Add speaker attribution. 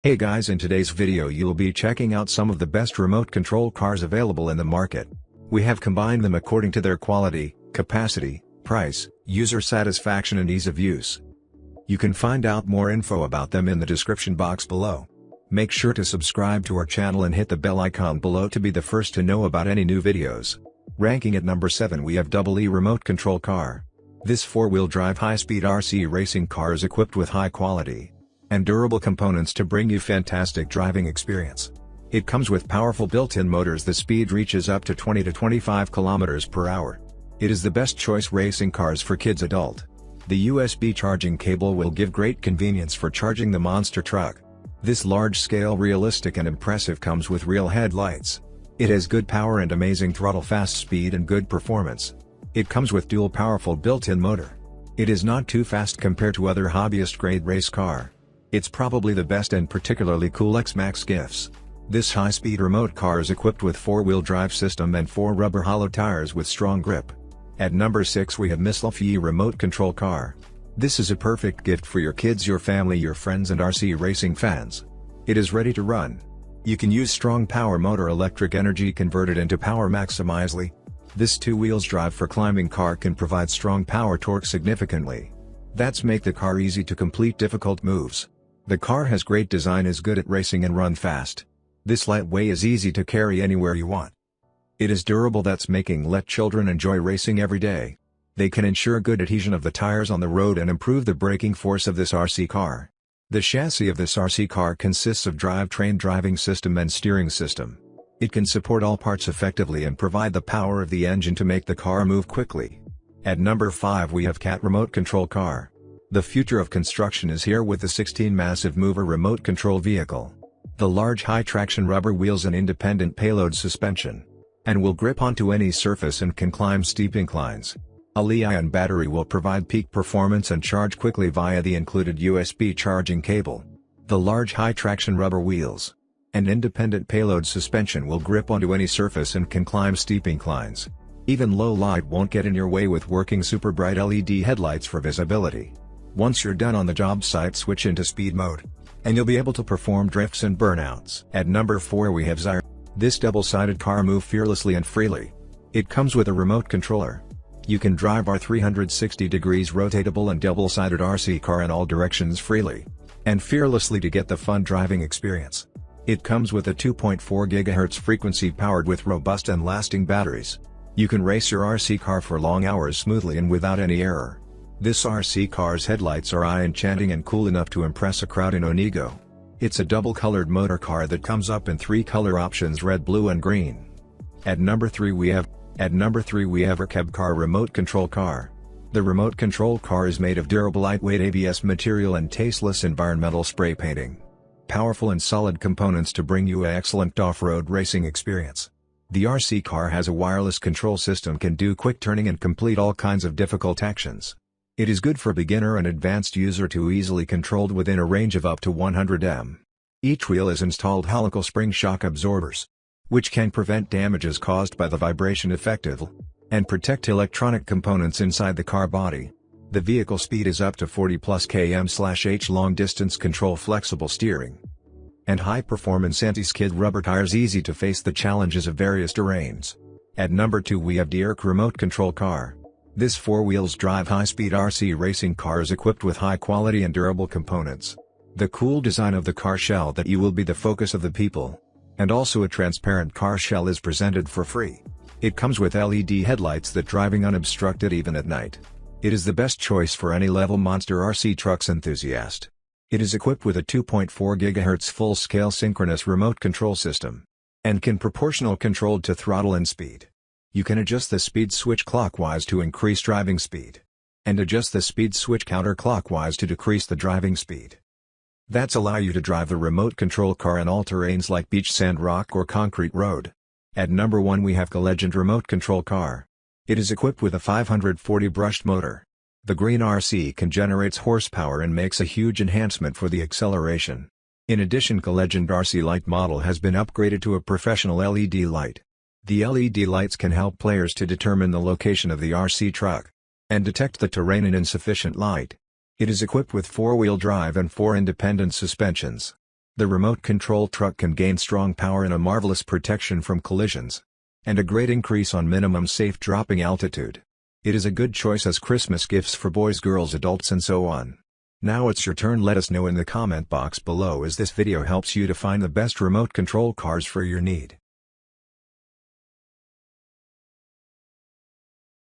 Speaker 1: Hey guys, in today's video you'll be checking out some of the best remote control cars available in the market. We have combined them according to their quality, capacity, price, user satisfaction and ease of use. You can find out more info about them in the description box below. Make sure to subscribe to our channel and hit the bell icon below to be the first to know about any new videos. Ranking at number 7 we have EE Remote Control Car. This 4-wheel drive high-speed RC racing car is equipped with high quality and durable components to bring you fantastic driving experience. It comes with powerful built-in motors. The speed reaches up to 20 to 25 km per hour. It is the best choice racing cars for kids adult. The USB charging cable will give great convenience for charging the monster truck. This large-scale realistic and impressive comes with real headlights. It has good power and amazing throttle, fast speed and good performance. It comes with dual powerful built-in motor. It is not too fast compared to other hobbyist-grade race car. It's probably the best and particularly cool XMAX gifts. This high-speed remote car is equipped with 4-wheel drive system and 4 rubber hollow tires with strong grip. At number 6 we have MRM Remote Control Car. This is a perfect gift for your kids, your family, your friends and RC racing fans. It is ready to run. You can use strong power motor, electric energy converted into power maximizely. This 2-wheels drive for climbing car can provide strong power torque significantly. That's make the car easy to complete difficult moves. The car has great design, is good at racing and run fast. This lightweight is easy to carry anywhere you want. It is durable, that's making let children enjoy racing every day. They can ensure good adhesion of the tires on the road and improve the braking force of this RC car. The chassis of this RC car consists of drivetrain, driving system and steering system. It can support all parts effectively and provide the power of the engine to make the car move quickly. At number 5 we have CAT Remote Control Car. The future of construction is here with the 16 massive mover remote control vehicle. The large high-traction rubber wheels and independent payload suspension. And will grip onto any surface and can climb steep inclines. A Li-ion battery will provide peak performance and charge quickly via the included USB charging cable. The large high-traction rubber wheels and independent payload suspension will grip onto any surface and can climb steep inclines. Even low light won't get in your way with working super bright LED headlights for visibility. Once you're done on the job site, switch into speed mode, and you'll be able to perform drifts and burnouts. At number 4 we have Zyre. This double-sided car moves fearlessly and freely. It comes with a remote controller. You can drive our 360 degrees rotatable and double-sided RC car in all directions freely and fearlessly to get the fun driving experience. It comes with a 2.4 GHz frequency powered with robust and lasting batteries. You can race your RC car for long hours smoothly and without any error. This RC car's headlights are eye-enchanting and cool enough to impress a crowd in Onigo. It's a double-colored motor car that comes up in 3 color options: red, blue and green. At number 3 we have our Cabcar Remote Control Car. The remote control car is made of durable lightweight ABS material and tasteless environmental spray painting. Powerful and solid components to bring you an excellent off-road racing experience. The RC car has a wireless control system, can do quick turning and complete all kinds of difficult actions. It is good for beginner and advanced user to easily controlled within a range of up to 100 m. Each wheel is installed helical spring shock absorbers, which can prevent damages caused by the vibration effectively and protect electronic components inside the car body. The vehicle speed is up to 40+ km/h, long distance control, flexible steering, and high performance anti-skid rubber tires, easy to face the challenges of various terrains. At number 2 we have DIRC Remote Control Car. This 4-wheels drive high-speed RC racing car is equipped with high-quality and durable components. The cool design of the car shell that you will be the focus of the people, and also a transparent car shell is presented for free. It comes with LED headlights that driving unobstructed even at night. It is the best choice for any level monster RC trucks enthusiast. It is equipped with a 2.4 GHz full-scale synchronous remote control system and can proportional controlled to throttle and speed. You can adjust the speed switch clockwise to increase driving speed, and adjust the speed switch counterclockwise to decrease the driving speed. That's allow you to drive the remote control car in all terrains like beach, sand, rock or concrete road. At number 1 we have the Legend Remote Control Car. It is equipped with a 540 brushed motor. The green RC can generates horsepower and makes a huge enhancement for the acceleration. In addition, the Legend RC Light model has been upgraded to a professional LED light. The LED lights can help players to determine the location of the RC truck and detect the terrain in insufficient light. It is equipped with 4-wheel drive and 4 independent suspensions. The remote control truck can gain strong power and a marvelous protection from collisions. And a great increase on minimum safe dropping altitude. It is a good choice as Christmas gifts for boys, girls, adults and so on. Now it's your turn. Let us know in the comment box below as this video helps you to find the best remote control cars for your need.